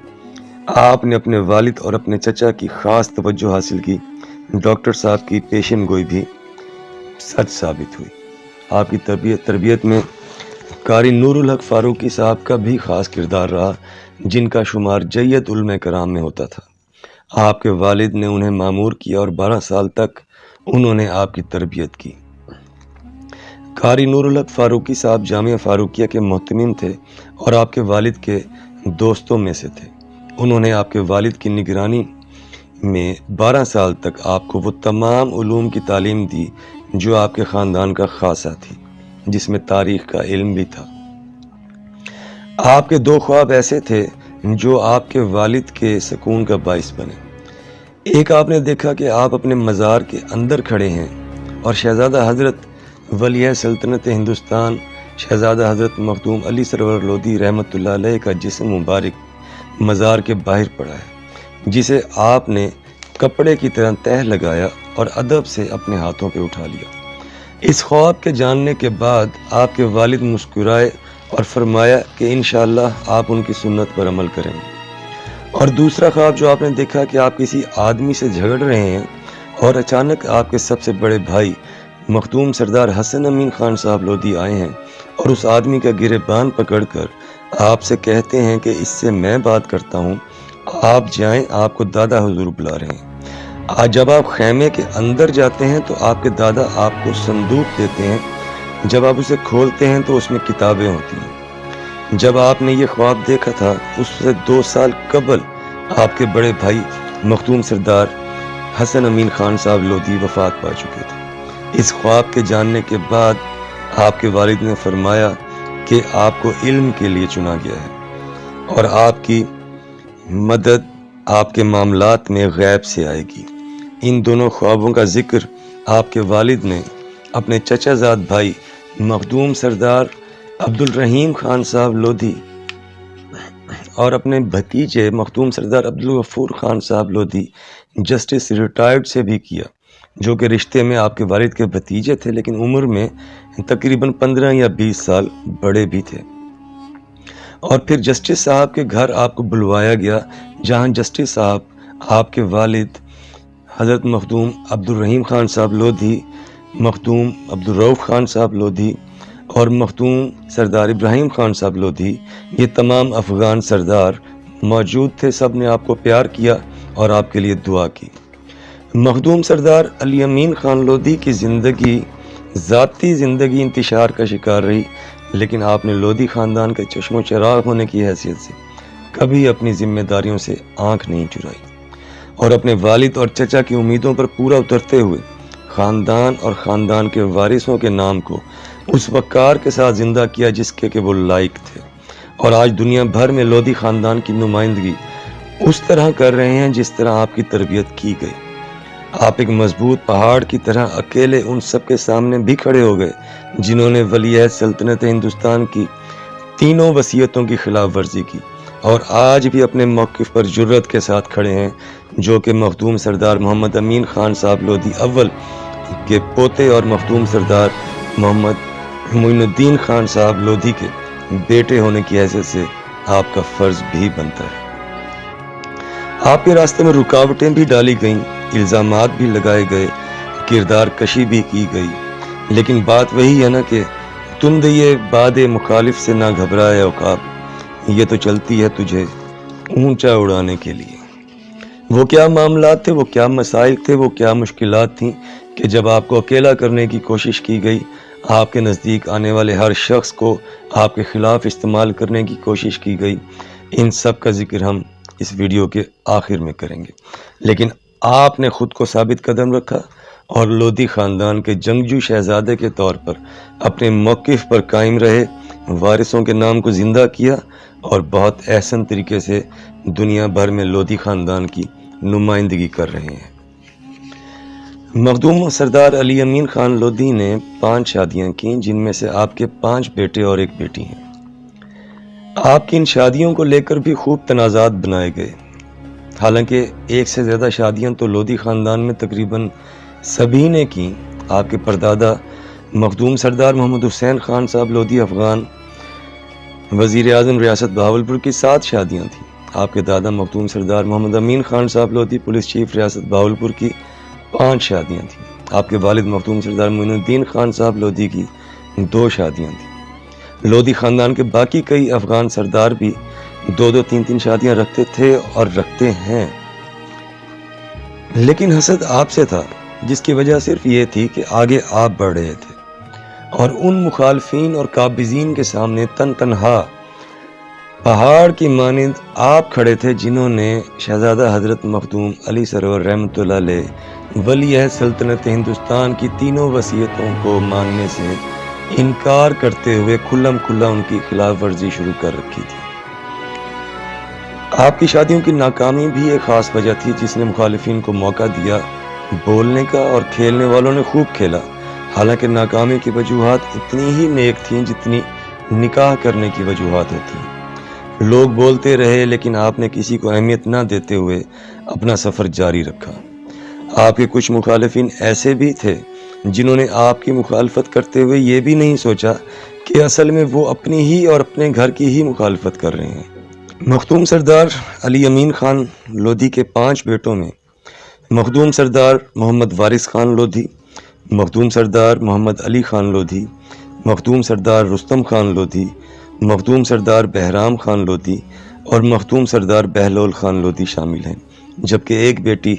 آپ نے اپنے والد اور اپنے چچا کی خاص توجہ حاصل کی۔ ڈاکٹر صاحب کی پیشن گوئی بھی سچ ثابت ہوئی۔ آپ کی تربیت میں قاری نور الحق فاروقی صاحب کا بھی خاص کردار رہا، جن کا شمار جیت علماء کرام میں ہوتا تھا۔ آپ کے والد نے انہیں مامور کیا اور 12 سال تک انہوں نے آپ کی تربیت کی۔ قاری نور الحق فاروقی صاحب جامعہ فاروقیہ کے محتمم تھے اور آپ کے والد کے دوستوں میں سے تھے۔ انہوں نے آپ کے والد کی نگرانی میں 12 سال تک آپ کو وہ تمام علوم کی تعلیم دی جو آپ کے خاندان کا خاصہ تھی، جس میں تاریخ کا علم بھی تھا۔ آپ کے 2 خواب ایسے تھے جو آپ کے والد کے سکون کا باعث بنے۔ ایک آپ نے دیکھا کہ آپ اپنے مزار کے اندر کھڑے ہیں اور شہزادہ حضرت ولی سلطنت ہندوستان شہزادہ حضرت مخدوم علی سرور لودھی رحمۃ اللہ علیہ کا جسم مبارک مزار کے باہر پڑا ہے، جسے آپ نے کپڑے کی طرح تہہ لگایا اور ادب سے اپنے ہاتھوں پہ اٹھا لیا۔ اس خواب کے جاننے کے بعد آپ کے والد مسکرائے اور فرمایا کہ انشاءاللہ آپ ان کی سنت پر عمل کریں گے۔ اور دوسرا خواب جو آپ نے دیکھا کہ آپ کسی آدمی سے جھگڑ رہے ہیں اور اچانک آپ کے سب سے بڑے بھائی مخدوم سردار حسن امین خان صاحب لودھی آئے ہیں اور اس آدمی کا گریبان پکڑ کر آپ سے کہتے ہیں کہ اس سے میں بات کرتا ہوں، آپ جائیں، آپ کو دادا حضور بلا رہے ہیں۔ آج جب آپ خیمے کے اندر جاتے ہیں تو آپ کے دادا آپ کو صندوق دیتے ہیں، جب آپ اسے کھولتے ہیں تو اس میں کتابیں ہوتی ہیں۔ جب آپ نے یہ خواب دیکھا تھا اس سے 2 سال قبل آپ کے بڑے بھائی مخدوم سردار حسن امین خان صاحب لودھی وفات پا چکے تھے۔ اس خواب کے جاننے کے بعد آپ کے والد نے فرمایا کہ آپ کو علم کے لیے چنا گیا ہے اور آپ کی مدد آپ کے معاملات میں غیب سے آئے گی۔ ان دونوں خوابوں کا ذکر آپ کے والد نے اپنے چچا زاد بھائی مخدوم سردار عبدالرحیم خان صاحب لودھی اور اپنے بھتیجے مخدوم سردار عبدالغفور خان صاحب لودھی جسٹس ریٹائرڈ سے بھی کیا، جو کہ رشتے میں آپ کے والد کے بھتیجے تھے لیکن عمر میں تقریباً 15 یا 20 سال بڑے بھی تھے۔ اور پھر جسٹس صاحب کے گھر آپ کو بلوایا گیا، جہاں جسٹس صاحب آپ کے والد حضرت مخدوم عبدالرحیم خان صاحب لودھی، مخدوم عبدالرؤف خان صاحب لودھی اور مخدوم سردار ابراہیم خان صاحب لودھی، یہ تمام افغان سردار موجود تھے۔ سب نے آپ کو پیار کیا اور آپ کے لیے دعا کی۔ مخدوم سردار علی امین خان لودھی کی زندگی ذاتی زندگی انتشار کا شکار رہی، لیکن آپ نے لودھی خاندان کے چشم و چراغ ہونے کی حیثیت سے کبھی اپنی ذمہ داریوں سے آنکھ نہیں چرائی اور اپنے والد اور چچا کی امیدوں پر پورا اترتے ہوئے خاندان اور خاندان کے وارثوں کے نام کو اس وقار کے ساتھ زندہ کیا جس کے کہ وہ لائق تھے۔ اور آج دنیا بھر میں لودھی خاندان کی نمائندگی اس طرح کر رہے ہیں جس طرح آپ کی تربیت کی گئی۔ آپ ایک مضبوط پہاڑ کی طرح اکیلے ان سب کے سامنے بھی کھڑے ہو گئے جنہوں نے ولیعہد سلطنت ہندوستان کی 3 وصیتوں کی خلاف ورزی کی اور آج بھی اپنے موقف پر جرت کے ساتھ کھڑے ہیں، جو کہ مخدوم سردار محمد امین خان صاحب لودھی اول کے پوتے اور مخدوم سردار محمد معین الدین خان صاحب لودھی کے بیٹے ہونے کی حیثیت سے آپ کا فرض بھی بنتا ہے۔ آپ کے راستے میں رکاوٹیں بھی ڈالی گئیں، الزامات بھی لگائے گئے، کردار کشی بھی کی گئی، لیکن بات وہی ہے نا کہ تند یہ باد مخالف سے نہ گھبرائے عقاب، یہ تو چلتی ہے تجھے اونچا اڑانے کے لیے۔ وہ کیا معاملات تھے، وہ کیا مسائل تھے، وہ کیا مشکلات تھیں کہ جب آپ کو اکیلا کرنے کی کوشش کی گئی، آپ کے نزدیک آنے والے ہر شخص کو آپ کے خلاف استعمال کرنے کی کوشش کی گئی۔ ان سب کا ذکر ہم اس ویڈیو کے آخر میں کریں گے، لیکن آپ نے خود کو ثابت قدم رکھا اور لودھی خاندان کے جنگجو شہزادے کے طور پر اپنے موقف پر قائم رہے، وارثوں کے نام کو زندہ کیا اور بہت احسن طریقے سے دنیا بھر میں لودھی خاندان کی نمائندگی کر رہے ہیں۔ مخدوم سردار علی امین خان لودھی نے 5 شادیاں کیں، جن میں سے آپ کے 5 بیٹے اور 1 بیٹی ہیں۔ آپ کی ان شادیوں کو لے کر بھی خوب تنازعات بنائے گئے، حالانکہ 1 سے زیادہ شادیاں تو لودھی خاندان میں تقریباً سبھی نے کی۔ آپ کے پردادا مخدوم سردار محمد حسین خان صاحب لودھی افغان وزیر اعظم ریاست بہاولپور کی 7 شادیاں تھیں۔ آپ کے دادا مخدوم سردار محمد امین خان صاحب لودھی پولیس چیف ریاست بہاولپور کی 5 شادیاں تھیں۔ آپ کے والد مخدوم سردار معین الدین خان صاحب لودھی کی 2 شادیاں تھیں۔ لودھی خاندان کے باقی کئی افغان سردار بھی 2-2, 3-3 شادیاں رکھتے تھے اور رکھتے ہیں، لیکن حسد آپ سے تھا، جس کی وجہ صرف یہ تھی کہ آگے آپ بڑھ رہے تھے اور ان مخالفین اور قابضین کے سامنے تنہا پہاڑ کی مانند آپ کھڑے تھے جنہوں نے شہزادہ حضرت مخدوم علی سرور رحمۃ اللہ علیہ ولی سلطنت ہندوستان کی تینوں وصیتوں کو ماننے سے انکار کرتے ہوئے کھلم کھلا ان کی خلاف ورزی شروع کر رکھی تھی۔ آپ کی شادیوں کی ناکامی بھی ایک خاص وجہ تھی جس نے مخالفین کو موقع دیا بولنے کا، اور کھیلنے والوں نے خوب کھیلا۔ حالانکہ ناکامی کی وجوہات اتنی ہی نیک تھیں جتنی نکاح کرنے کی وجوہات ہوتی ہیں۔ لوگ بولتے رہے لیکن آپ نے کسی کو اہمیت نہ دیتے ہوئے اپنا سفر جاری رکھا۔ آپ کے کچھ مخالفین ایسے بھی تھے جنہوں نے آپ کی مخالفت کرتے ہوئے یہ بھی نہیں سوچا کہ اصل میں وہ اپنی ہی اور اپنے گھر کی ہی مخالفت کر رہے ہیں۔ مخدوم سردار علی امین خان لودھی کے 5 بیٹوں میں مخدوم سردار محمد وارث خان لودھی، مخدوم سردار محمد علی خان لودھی، مخدوم سردار رستم خان لودھی، مخدوم سردار بہرام خان لودھی اور مخدوم سردار بہلول خان لودھی شامل ہیں، جبکہ ایک بیٹی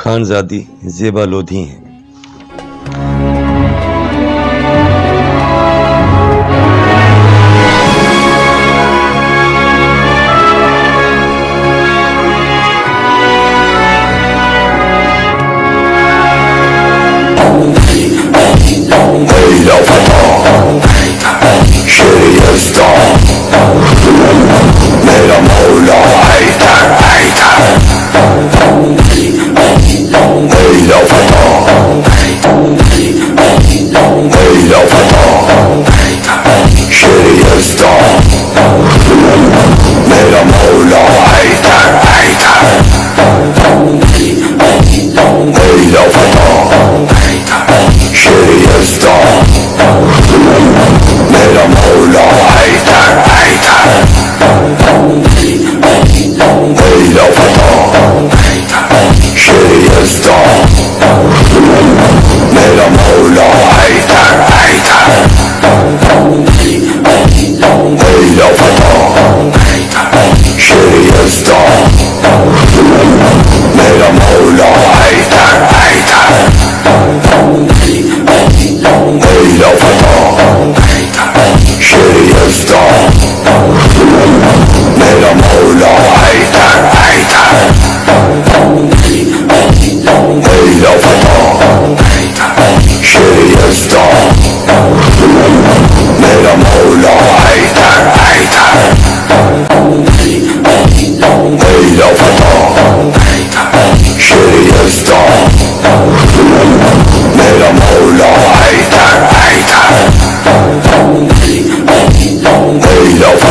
خانزادی زیبا لودھی ہیں۔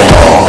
Hey,